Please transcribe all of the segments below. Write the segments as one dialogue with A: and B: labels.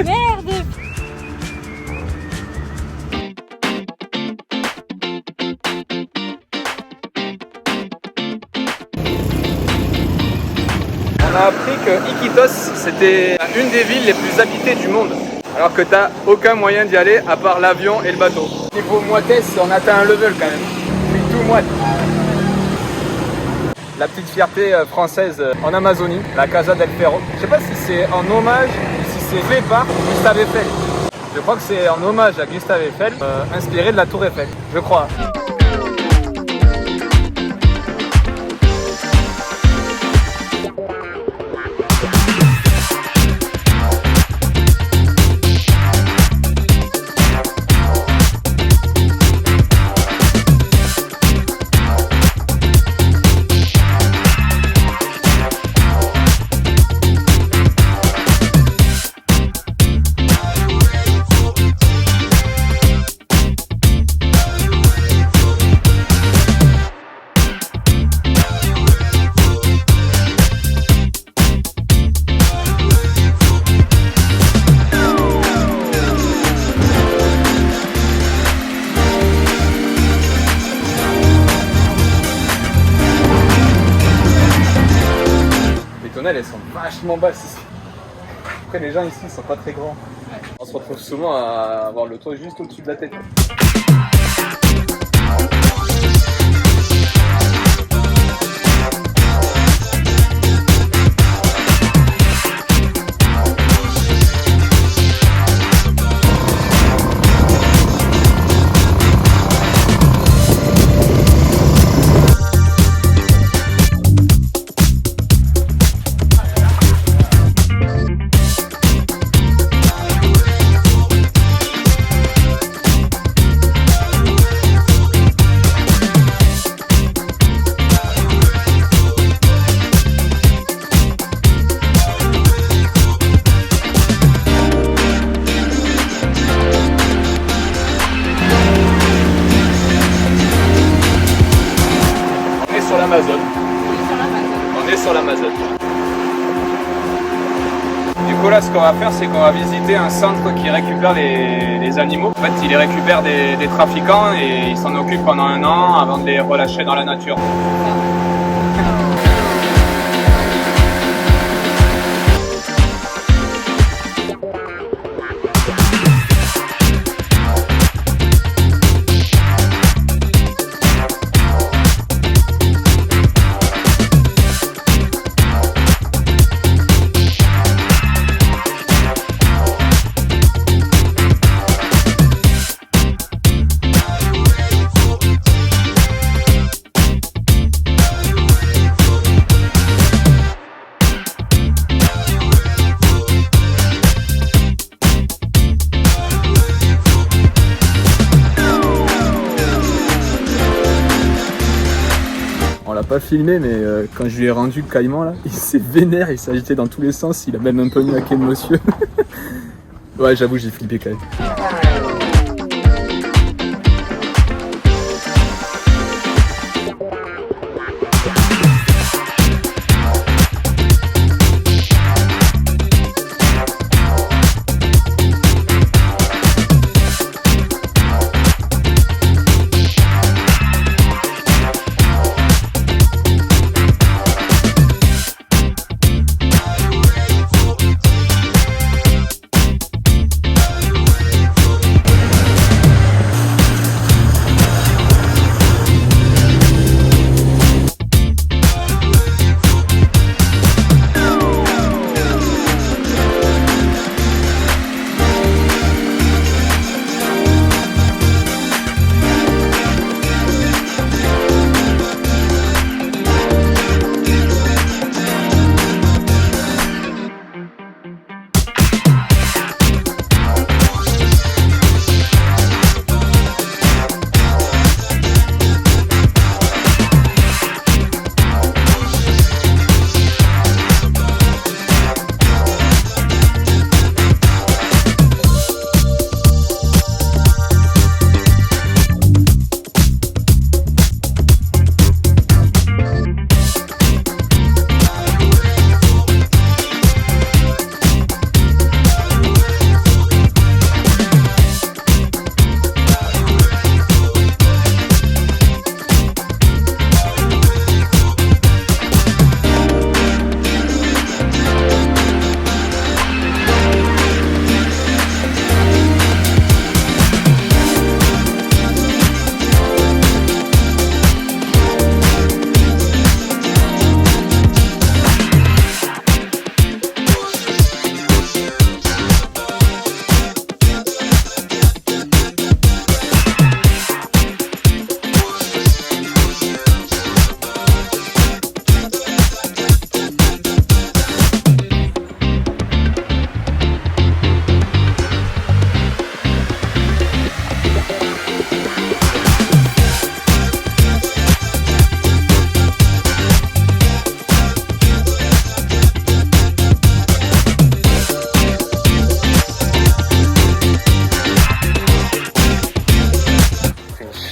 A: Merde.
B: On a appris que Iquitos, c'était une des villes les plus habitées du monde. Alors que t'as aucun moyen d'y aller à part l'avion et le bateau. Niveau moitesse, on atteint un level quand même. Je suis tout moite. La petite fierté française en Amazonie, la Casa del Ferro. Je sais pas si c'est en hommage ou si c'est fait par Gustave Eiffel. Je crois que c'est en hommage à Gustave Eiffel, inspiré de la Tour Eiffel, je crois. Elles sont vachement basses ici. Après les gens ici ils sont pas très grands. On se retrouve souvent à avoir le toit juste au-dessus de la tête. On est sur l'Amazon. Du coup là ce qu'on va faire c'est qu'on va visiter un centre qui récupère les animaux. En fait il les récupère des trafiquants et il s'en occupe pendant 1 an avant de les relâcher dans la nature. On l'a pas filmé mais quand je lui ai rendu le caïman là, il s'est vénère, il s'agitait dans tous les sens, il a même un peu niaqué le monsieur. Ouais j'avoue j'ai flippé quand même.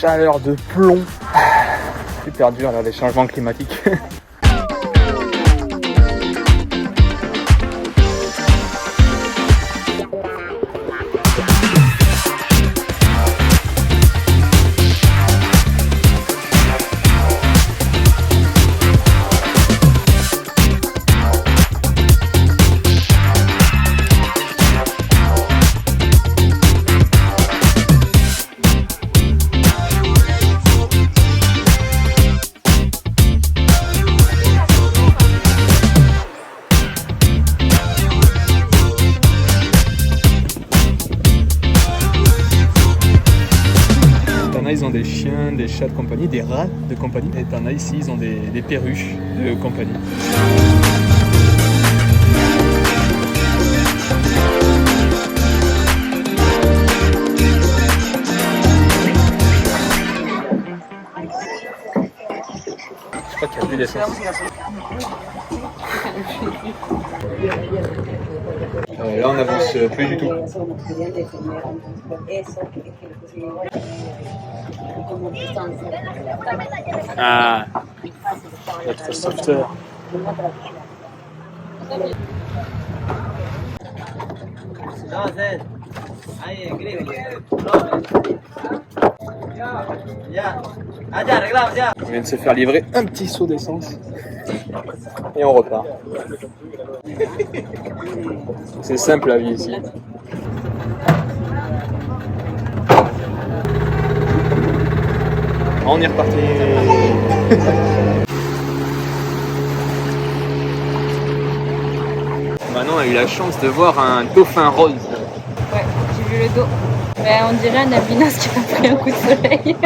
B: chaleur de plomb. Super dur là, les changements climatiques. Ils ont des chiens, des chats de compagnie, des rats de compagnie. Et t'en as ici, ils ont des perruches de compagnie. Je crois qu'il n'y a plus d'essence. Là, on n'avance plus du tout. Ah, notre sauveteur. On vient de se faire livrer un petit seau d'essence et on repart. C'est simple la vie ici. On est reparti. Manon a eu la chance de voir un dauphin rose.
A: Ouais, j'ai vu le dos. Ben, on dirait un albinos qui a pris un coup de soleil.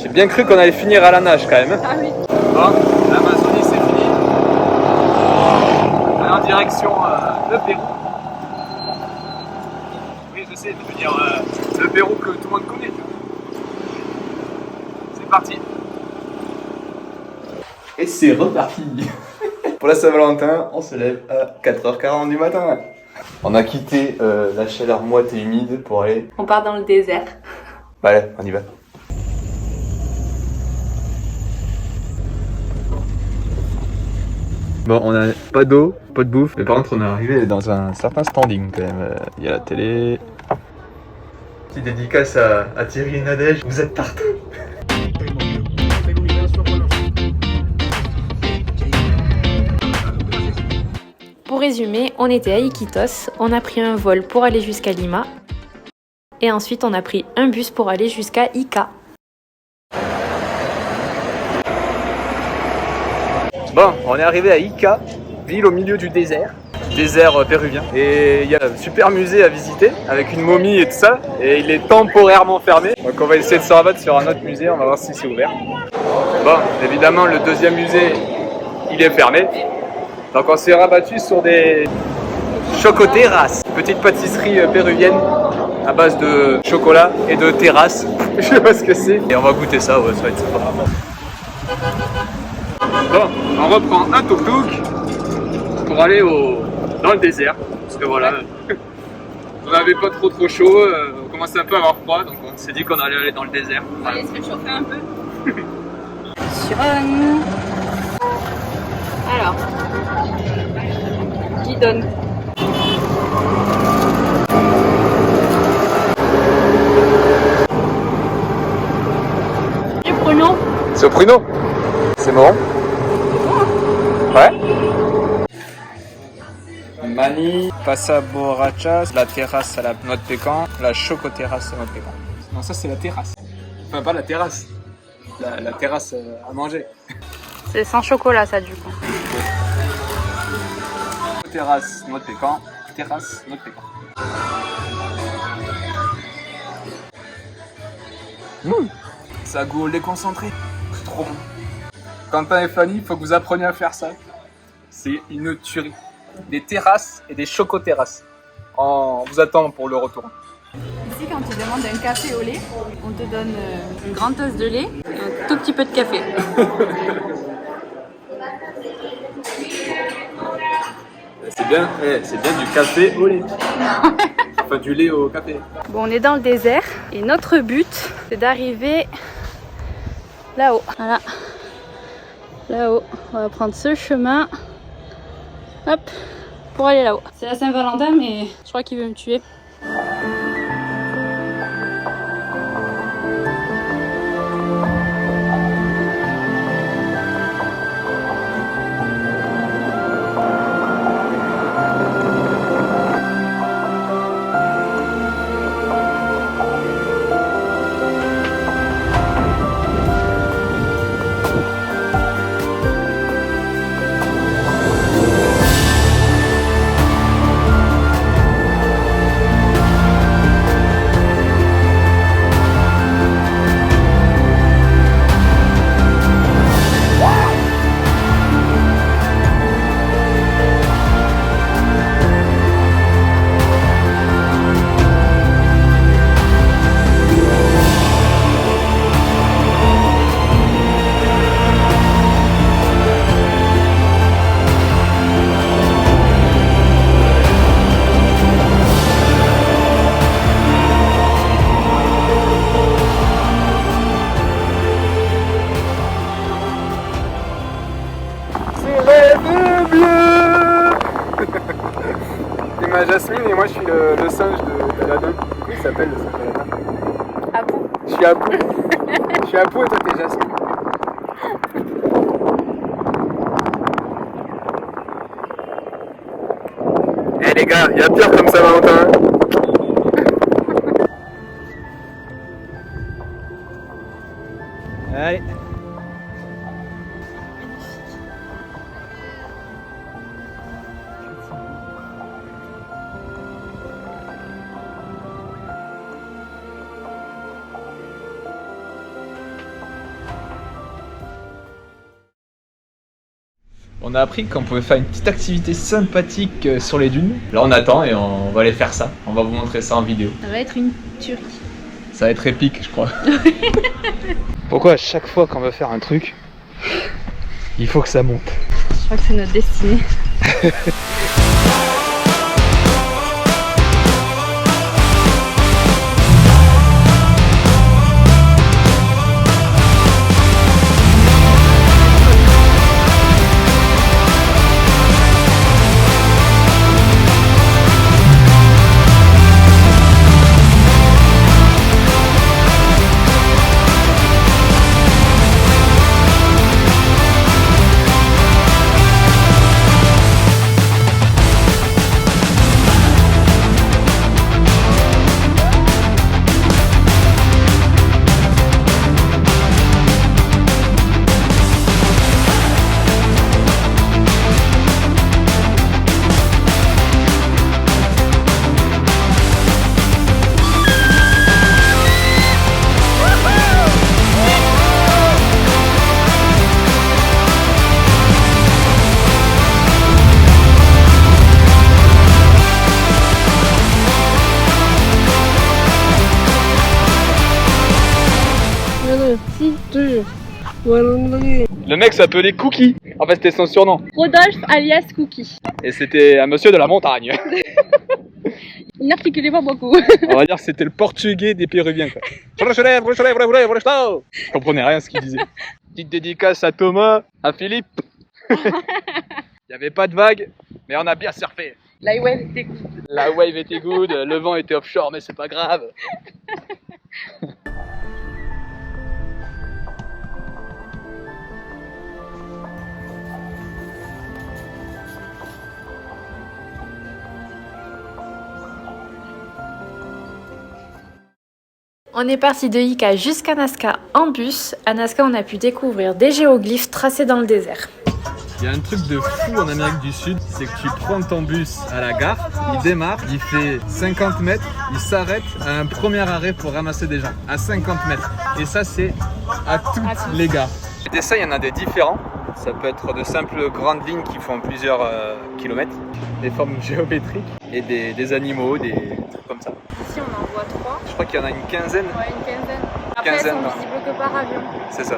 B: J'ai bien cru qu'on allait finir à la nage quand même.
A: Ah oui.
B: Bon, l'Amazonie c'est fini. On est en direction le Pérou. Oui, je sais, je veux dire, c'est le Pérou que tout le monde connaît. C'est parti. Et c'est reparti. Pour la Saint-Valentin, on se lève à 4h40 du matin. On a quitté la chaleur moite et humide pour aller...
A: On part dans le désert.
B: Bah allez, on y va. Bon, on a pas d'eau, pas de bouffe, mais par contre on est arrivé dans un certain standing quand même. Il y a la télé. Petite dédicace à Thierry et Nadège, vous êtes partout.
A: Pour résumer, on était à Iquitos, on a pris un vol pour aller jusqu'à Lima et ensuite on a pris un bus pour aller jusqu'à Ica.
B: Bon, on est arrivé à Ica, ville au milieu du désert péruvien. Et il y a un super musée à visiter avec une momie et tout ça. Et il est temporairement fermé. Donc on va essayer de se rabattre sur un autre musée, on va voir si c'est ouvert. Bon, évidemment le deuxième musée, il est fermé. Donc on s'est rabattu sur des chocoterrasses, petite pâtisserie péruvienne à base de chocolat et de terrasse. Je sais pas ce que c'est. Et on va goûter ça, ouais, ça va être sympa. Bon, on reprend un tuk-tuk pour aller dans le désert. Parce que voilà, on n'avait pas trop chaud, on commençait un peu à avoir froid, donc on s'est dit qu'on allait aller dans le désert.
A: On allait se réchauffer un peu. Alors, guidon. Et pruneau.
B: C'est au pruneau. C'est marrant. Ouais. Mani, passa borrachas, la terrasse à la noix de pécan, la chocoterrasse à noix de pécan. Non, ça c'est la terrasse. Enfin, pas la terrasse. La terrasse à manger.
A: C'est sans chocolat ça du coup.
B: Terrasse, noix de pécan, terrasse, noix de pécan. Ça a goût au lait concentré. Trop bon. Quentin et Fanny, il faut que vous appreniez à faire ça. C'est une tuerie. Des terrasses et des chocoterrasses. On vous attend pour le retour.
A: Ici, quand tu demandes un café au lait, on te donne une grande tasse de lait et un tout petit peu de café.
B: C'est bien du café au lait. Enfin du lait au café.
A: Bon, on est dans le désert et notre but c'est d'arriver là-haut. Voilà, là-haut. On va prendre ce chemin. Hop, pour aller là-haut. C'est la Saint-Valentin, mais je crois qu'il veut me tuer.
B: T'es ma Jasmine et moi je suis le singe d'Aladin. Comment il s'appelle le singe d'Aladin?
A: Apu.
B: Je suis Apu. Je suis Apu et toi t'es Jasmine. Eh les gars, il y a pire comme Saint-Valentin. Allez. On a appris qu'on pouvait faire une petite activité sympathique sur les dunes. Là on attend et on va aller faire ça. On va vous montrer ça en vidéo.
A: Ça va être une tuerie.
B: Ça va être épique je crois. Pourquoi à chaque fois qu'on veut faire un truc, il faut que ça monte?
A: Je crois que c'est notre destinée.
B: Le mec s'appelait Cookie. En fait c'était son surnom.
A: Rodolphe alias Cookie.
B: Et c'était un monsieur de la montagne.
A: Il n'articulait pas beaucoup.
B: On va dire que c'était le portugais des Péruviens quoi. Je comprenais rien à ce qu'il disait. Petite dédicace à Thomas, à Philippe. Il n'y avait pas de vagues, mais on a bien surfé.
A: La wave était good.
B: La wave était good, le vent était offshore, mais c'est pas grave.
A: On est parti de Ica jusqu'à Nazca en bus. À Nazca, on a pu découvrir des géoglyphes tracés dans le désert.
B: Il y a un truc de fou en Amérique du Sud, c'est que tu prends ton bus à la gare, il démarre, il fait 50 mètres, il s'arrête à un premier arrêt pour ramasser des gens, à 50 mètres. Et ça, c'est à toutes les gares. Les dessins, il y en a des différents. Ça peut être de simples grandes lignes qui font plusieurs kilomètres, des formes géométriques et des animaux, des trucs comme ça.
A: Ici, on en voit 3.
B: Je crois qu'il y en a une quinzaine.
A: Ouais, une quinzaine. Après, elles
B: quinzaine.
A: sont visibles que par avion.
B: C'est ça.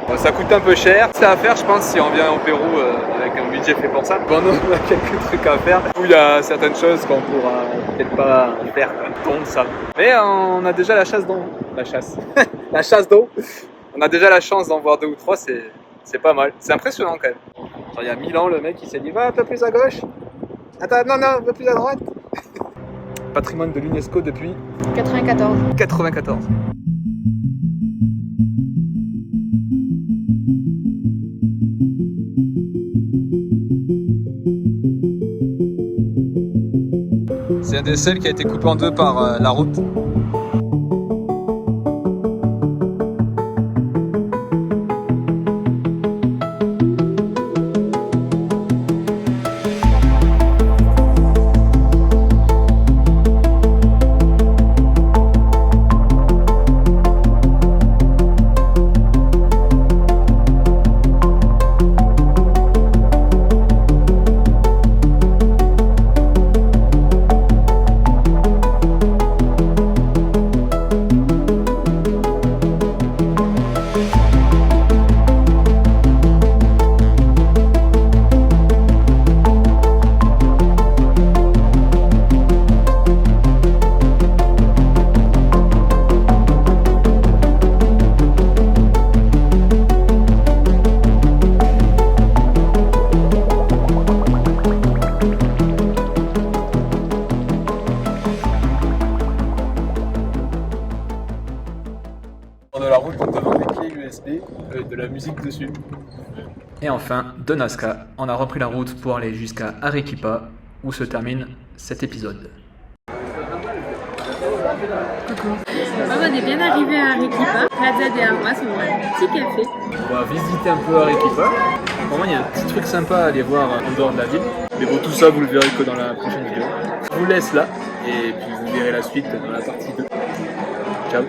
B: Bon, ça coûte un peu cher. C'est à faire, je pense, si on vient au Pérou avec un budget fait pour ça. Bon, nous, on a quelques trucs à faire où il y a certaines choses qu'on pourra peut-être pas faire, comme ça. Mais on a déjà la chasse d'eau. La chasse. La chasse d'eau. On a déjà la chance d'en voir 2 ou 3, c'est pas mal. C'est impressionnant quand même. Genre, il y a 1000 ans, le mec il s'est dit va un peu plus à gauche. Attends, non, un peu plus à droite. Patrimoine de l'UNESCO depuis
A: 94.
B: 94. C'est un des seuls qui a été coupé en 2 par la route. De la route devant des clés USB avec de la musique dessus. Et enfin, de Nazca, on a repris la route pour aller jusqu'à Arequipa où se termine cet épisode.
A: Coucou. On est bien arrivé à Arequipa, Plaza de Armas, on a un petit café.
B: On va visiter un peu Arequipa. Vraiment, il y a un petit truc sympa à aller voir en dehors de la ville. Mais bon, tout ça, vous le verrez que dans la prochaine vidéo. Je vous laisse là et puis vous verrez la suite dans la partie 2. Ciao.